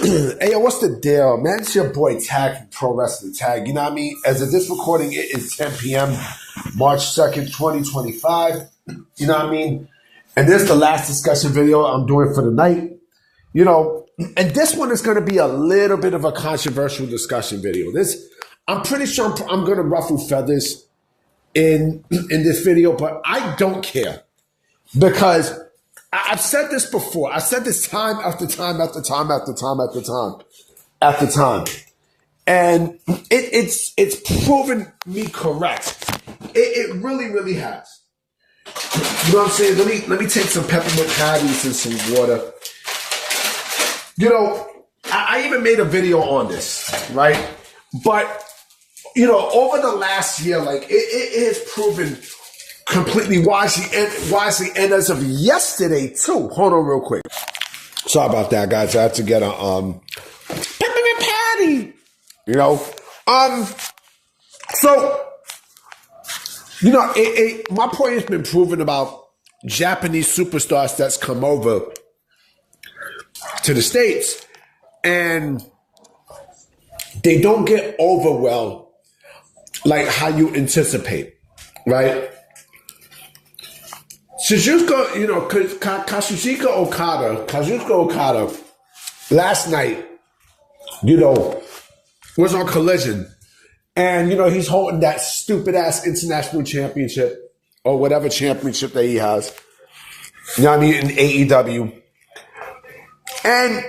Hey, yo, what's the deal, man? It's your boy Tag from Pro Wrestling Tag. You know what I mean? As of this recording, it is 10 p.m., March 2nd, 2025. You know what I mean? And this is the last discussion video I'm doing for the night. You know, and this one is going to be a little bit of a controversial discussion video. I'm pretty sure I'm going to ruffle feathers in this video, but I don't care because I've said this before. I said this time after time after time after time after time after time, and it's proven me correct. It really, really has. You know what I'm saying? Let me take some peppermint patties and some water. You know, I even made a video on this, right? But you know, over the last year, like it has proven completely wisely, and as of yesterday too. Hold on, real quick. Sorry about that, guys. I had to get a peppermint patty. You know, so you know, my point has been proven about Japanese superstars that's come over to the States, and they don't get over well like how you anticipate, right? Kazuchika, you know, Kazuchika Okada, last night, you know, was on Collision. And, you know, he's holding that stupid-ass international championship or whatever championship that he has. You know what I mean? In AEW. And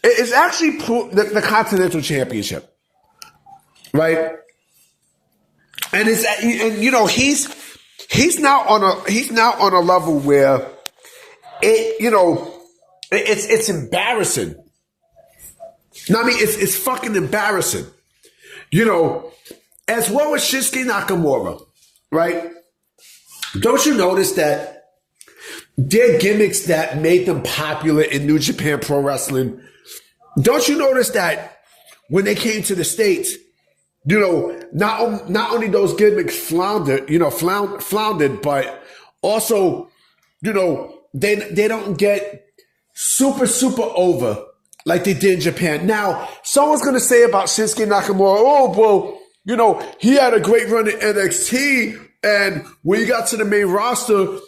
it's actually the Continental Championship, right? And you know, he's now on a level where it's embarrassing. You know what I mean? It's fucking embarrassing. You know, as well as Shinsuke Nakamura, right? Don't you notice that their gimmicks that made them popular in New Japan Pro Wrestling? Don't you notice that when they came to the States, you know, not only those gimmicks floundered, but also, you know, they don't get super over like they did in Japan. Now, someone's gonna say about Shinsuke Nakamura, oh, well, you know, he had a great run in NXT, and when he got to the main roster,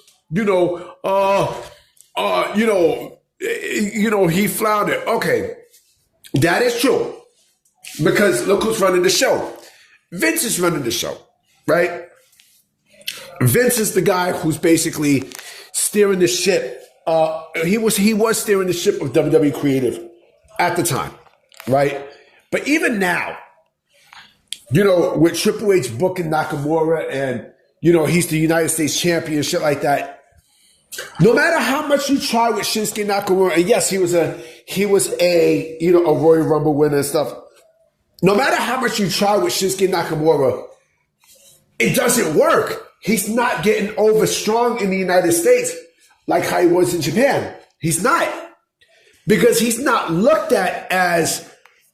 he floundered. Okay, that is true. Because look who's running the show. Vince is running the show, right? Vince is the guy who's basically steering the ship. He was steering the ship of WWE Creative at the time, right? But even now, you know, with Triple H booking Nakamura and, you know, he's the United States champion and shit like that, no matter how much you try with Shinsuke Nakamura, and yes, he was a Royal Rumble winner and stuff. No matter how much you try with Shinsuke Nakamura, it doesn't work. He's not getting over strong in the United States like how he was in Japan. He's not. Because he's not looked at as,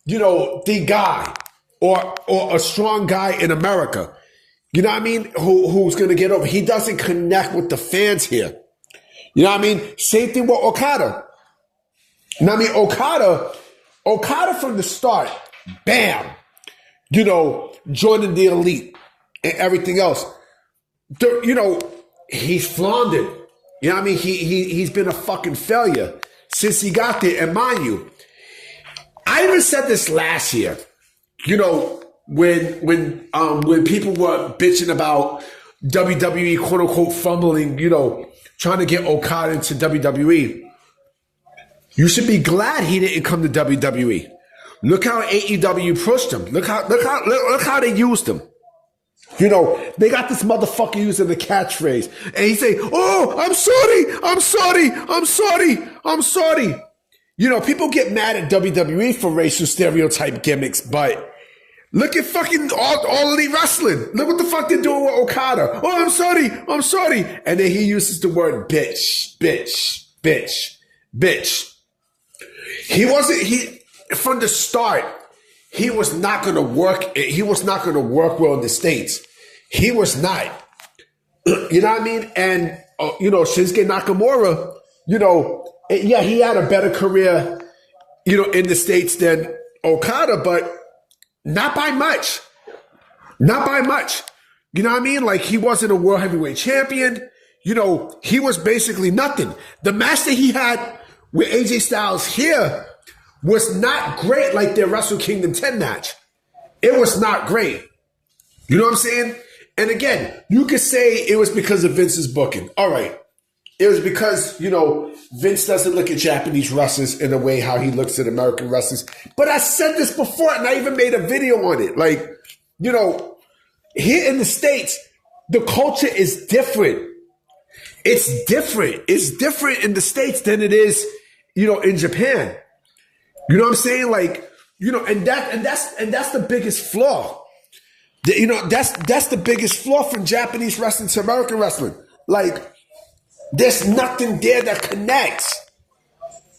you know, the guy or a strong guy in America. You know what I mean? Who's going to get over. He doesn't connect with the fans here. You know what I mean? Same thing with Okada. You know what I mean? Okada from the start, bam, you know, joining the elite and everything else. You know, he's floundered. You know what I mean? He's been a fucking failure since he got there. And mind you, I even said this last year, you know, when people were bitching about WWE, quote unquote, fumbling, you know, trying to get Okada into WWE. You should be glad he didn't come to WWE. Look how AEW pushed him. Look how they used him. You know, they got this motherfucker using the catchphrase. And he say, oh, I'm sorry. You know, people get mad at WWE for racial stereotype gimmicks, but look at fucking all Elite Wrestling. Look what the fuck they're doing with Okada. Oh, I'm sorry. And then he uses the word bitch. From the start, he was not going to work. He was not going to work well in the States. He was not. You know what I mean? And, you know, Shinsuke Nakamura, you know, yeah, he had a better career in the States than Okada, but not by much. Not by much. You know what I mean? Like, he wasn't a world heavyweight champion. He was basically nothing. The match that he had with AJ Styles here was not great like their Wrestle Kingdom 10 match. It was not great. You know what I'm saying? And again, you could say it was because of Vince's booking. All right. It was because, Vince doesn't look at Japanese wrestlers in the way how he looks at American wrestlers. But I said this before, and I even made a video on it. Like, here in the States, the culture is different. It's different. It's different in the States than it is, in Japan. You know what I'm saying? Like, and that's the biggest flaw. That's the biggest flaw from Japanese wrestling to American wrestling. Like, there's nothing there that connects.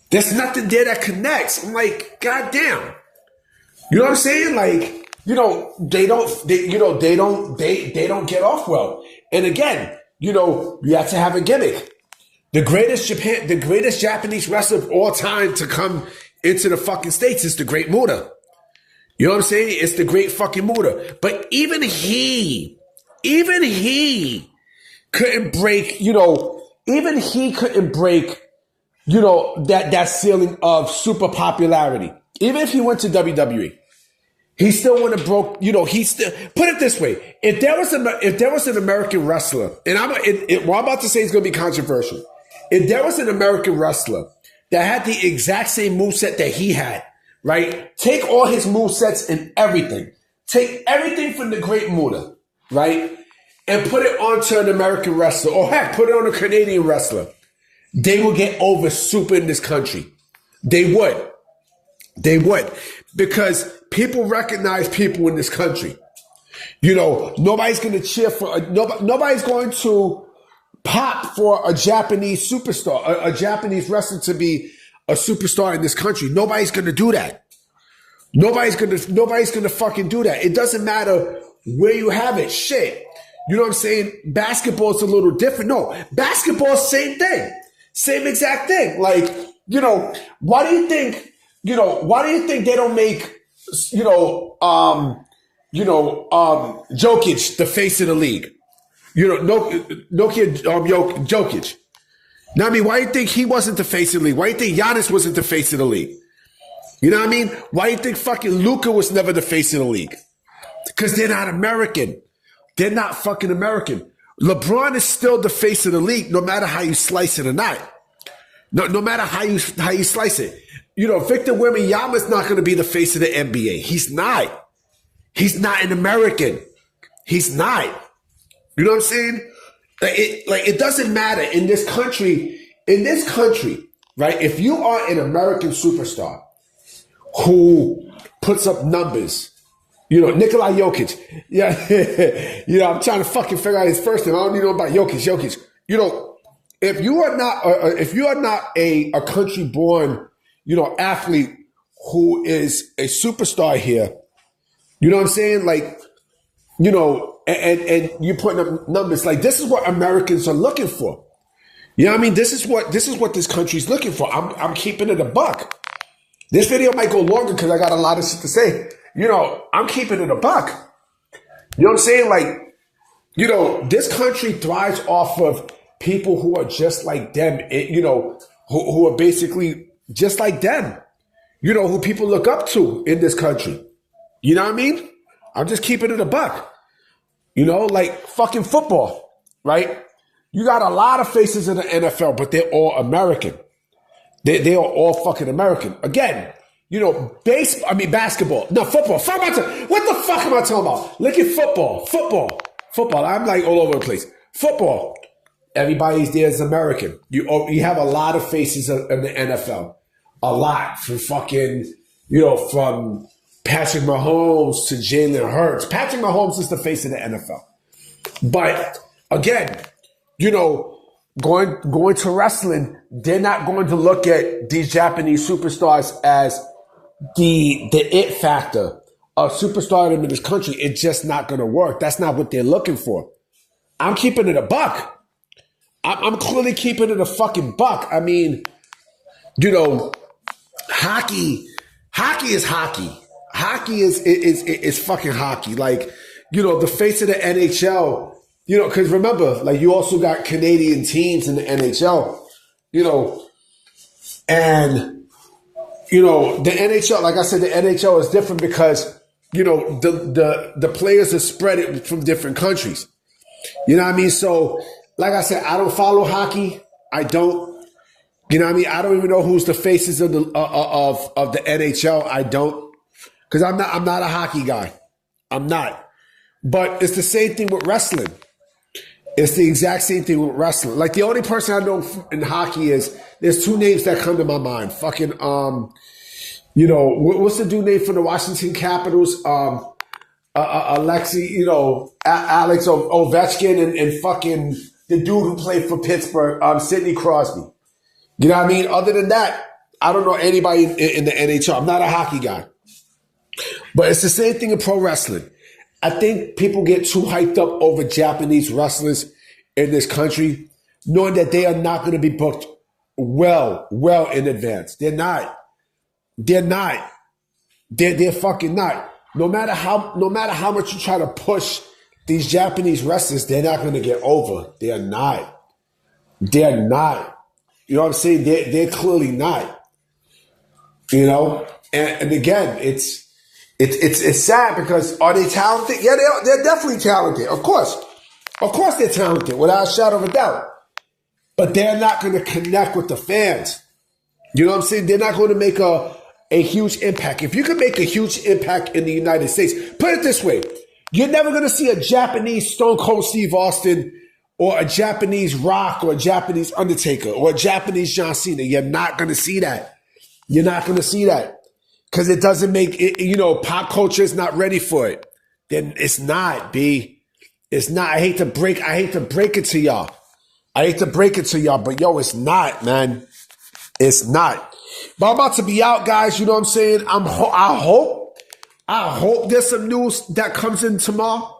There's nothing there that connects. I'm like, goddamn. You know what I'm saying? Like, they don't get off well. And again, you have to have a gimmick. The greatest Japanese wrestler of all time to come into the fucking States is the Great Muta. You know what I'm saying? It's the Great fucking Muta. But even he couldn't break, even he couldn't break, that ceiling of super popularity. Even if he went to WWE, he still wouldn't have broke, he still, put it this way. If there was an American wrestler, and what I'm about to say is going to be controversial. If there was an American wrestler that had the exact same moveset that he had, right? Take all his movesets and everything. Take everything from the Great Muta, right? And put it onto an American wrestler, or heck, put it on a Canadian wrestler. They will get over super in this country. They would. Because people recognize people in this country. Nobody's going to cheer for, nobody's going to pop for a Japanese superstar, a Japanese wrestler to be a superstar in this country. Nobody's going to do that. Nobody's going to fucking do that. It doesn't matter where you have it. Shit. You know what I'm saying? Basketball's a little different. No, basketball, same thing. Same exact thing. Like, why do you think they don't make, Jokic the face of the league? Jokic. Now, I mean, why do you think he wasn't the face of the league? Why do you think Giannis wasn't the face of the league? You know what I mean? Why do you think fucking Luka was never the face of the league? Because they're not American. They're not fucking American. LeBron is still the face of the league, no matter how you slice it or not. No matter how you slice it. Victor Wembanyama's not going to be the face of the NBA. He's not. He's not an American. He's not. You know what I'm saying? It doesn't matter in this country, right? If you are an American superstar who puts up numbers, Nikola Jokic, yeah, I'm trying to fucking figure out his first name. I don't even know about Jokic. If you are not a country born, athlete who is a superstar here, you know what I'm saying? Like, and you're putting up numbers. Like, this is what Americans are looking for. You know what I mean? This is what this country's looking for. I'm keeping it a buck. This video might go longer because I got a lot of shit to say. I'm keeping it a buck. You know what I'm saying? Like, this country thrives off of people who are just like them, who are basically just like them, who people look up to in this country. You know what I mean? I'm just keeping it a buck. Like fucking football, right? You got a lot of faces in the NFL, but they're all American. They are all fucking American. Again, basketball. No, football. What the fuck am I talking about? Look at football. Football. I'm like all over the place. Football. Everybody's there is American. You have a lot of faces in the NFL. A lot. From fucking, from Patrick Mahomes to Jalen Hurts. Patrick Mahomes is the face of the NFL. But again, going to wrestling, they're not going to look at these Japanese superstars as the it factor of superstardom in this country. It's just not going to work. That's not what they're looking for. I'm keeping it a buck. I'm clearly keeping it a fucking buck. I mean, hockey is hockey. Hockey is fucking hockey. Like, the face of the NHL, because remember, like, you also got Canadian teams in the NHL, and, the NHL, like I said, the NHL is different because, the players are spread from different countries. You know what I mean? So, like I said, I don't follow hockey. I don't. You know what I mean? I don't even know who's the faces of the NHL. I don't, because I'm not a hockey guy. I'm not. But it's the same thing with wrestling. It's the exact same thing with wrestling. Like, the only person I know in hockey there's two names that come to my mind. Fucking what's the dude name for the Washington Capitals? Alexei, Alex Ovechkin and fucking the dude who played for Pittsburgh, Sidney Crosby. You know what I mean? Other than that, I don't know anybody in the NHL. I'm not a hockey guy. But it's the same thing in pro wrestling. I think people get too hyped up over Japanese wrestlers in this country, knowing that they are not going to be booked well in advance. They're not. They're fucking not. No matter how much you try to push these Japanese wrestlers, they're not going to get over. They're not. They're not. You know what I'm saying? They're clearly not. And again, it's sad because are they talented? Yeah, they're definitely talented. Of course they're talented without a shadow of a doubt. But they're not going to connect with the fans. You know what I'm saying? They're not going to make a huge impact. If you can make a huge impact in the United States, put it this way: you're never going to see a Japanese Stone Cold Steve Austin, or a Japanese Rock, or a Japanese Undertaker, or a Japanese John Cena. You're not going to see that. You're not going to see that. Because it doesn't make it, pop culture is not ready for it. Then it's not, B. It's not. I hate to break it to y'all. But yo, it's not, man. It's not. But I'm about to be out, guys. You know what I'm saying? I hope there's some news that comes in tomorrow.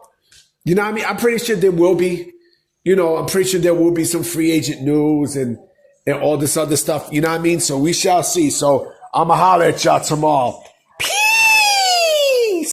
You know what I mean? I'm pretty sure there will be. I'm pretty sure there will be some free agent news and all this other stuff. You know what I mean? So we shall see. So I'm going to holler at y'all tomorrow.